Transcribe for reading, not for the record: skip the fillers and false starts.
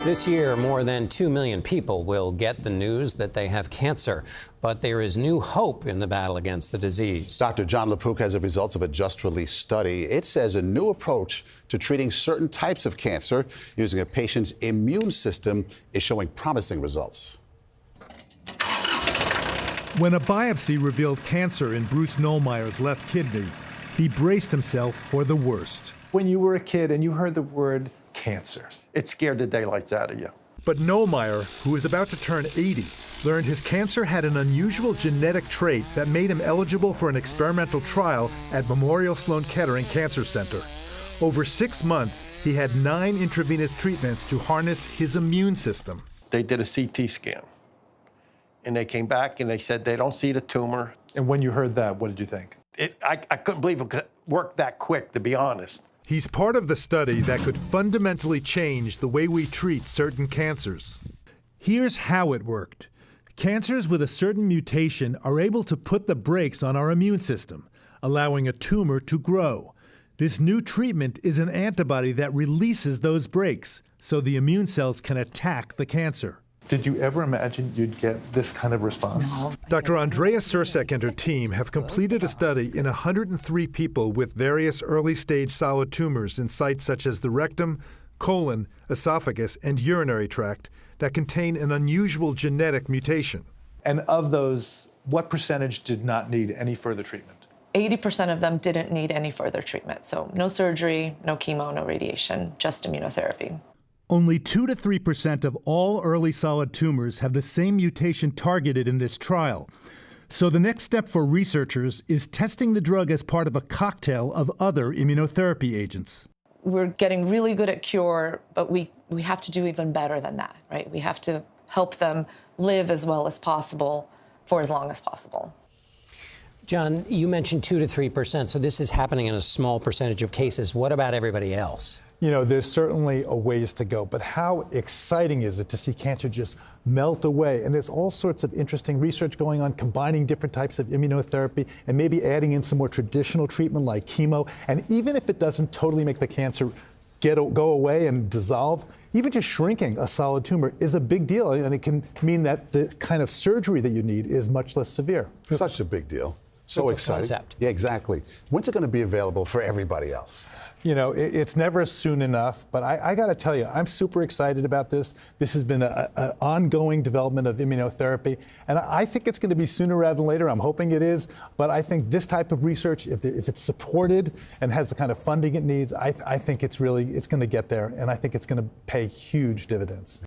This year, more than 2 million people will get the news that they have cancer. But there is new hope in the battle against the disease. Dr. Jon LaPook has the results of a just-released study. It says a new approach to treating certain types of cancer using a patient's immune system is showing promising results. When a biopsy revealed cancer in Bruce Nollmeyer's left kidney, he braced himself for the worst. When you were a kid and you heard the word cancer, it scared the daylights out of you. But Nollmeyer, who is about to turn 80, learned his cancer had an unusual genetic trait that made him eligible for an experimental trial at Memorial Sloan Kettering Cancer Center. Over 6 months, he had 9 intravenous treatments to harness his immune system. They did a CT scan, and they came back and they said they don't see the tumor. And when you heard that, what did you think? I couldn't believe it could work that quick, to be honest. He's part of the study that could fundamentally change the way we treat certain cancers. Here's how it worked. Cancers with a certain mutation are able to put the brakes on our immune system, allowing a tumor to grow. This new treatment is an antibody that releases those brakes, so the immune cells can attack the cancer. Did you ever imagine you'd get this kind of response? No. Dr. Andrea Sursek and her team have completed a study in 103 people with various early-stage solid tumors in sites such as the rectum, colon, esophagus, and urinary tract that contain an unusual genetic mutation. And of those, what percentage did not need any further treatment? 80% of them didn't need any further treatment. So no surgery, no chemo, no radiation, just immunotherapy. Only 2 to 3% of all early solid tumors have the same mutation targeted in this trial. So the next step for researchers is testing the drug as part of a cocktail of other immunotherapy agents. We're getting really good at cure, but we have to do even better than that, right? We have to help them live as well as possible for as long as possible. Jon, you mentioned 2 to 3%, so this is happening in a small percentage of cases. What about everybody else? You know, there's certainly a ways to go, but how exciting is it to see cancer just melt away? And there's all sorts of interesting research going on, combining different types of immunotherapy and maybe adding in some more traditional treatment like chemo. And even if it doesn't totally make the cancer go away and dissolve, even just shrinking a solid tumor is a big deal. And it can mean that the kind of surgery that you need is much less severe. Such a big deal. So exciting. Concept. Yeah, exactly. When's it going to be available for everybody else? You know, it's never soon enough, but I got to tell you, I'm super excited about this. This has been an ongoing development of immunotherapy, and I think it's going to be sooner rather than later. I'm hoping it is, but I think this type of research, if it's supported and has the kind of funding it needs, I think it's going to get there, and I think it's going to pay huge dividends.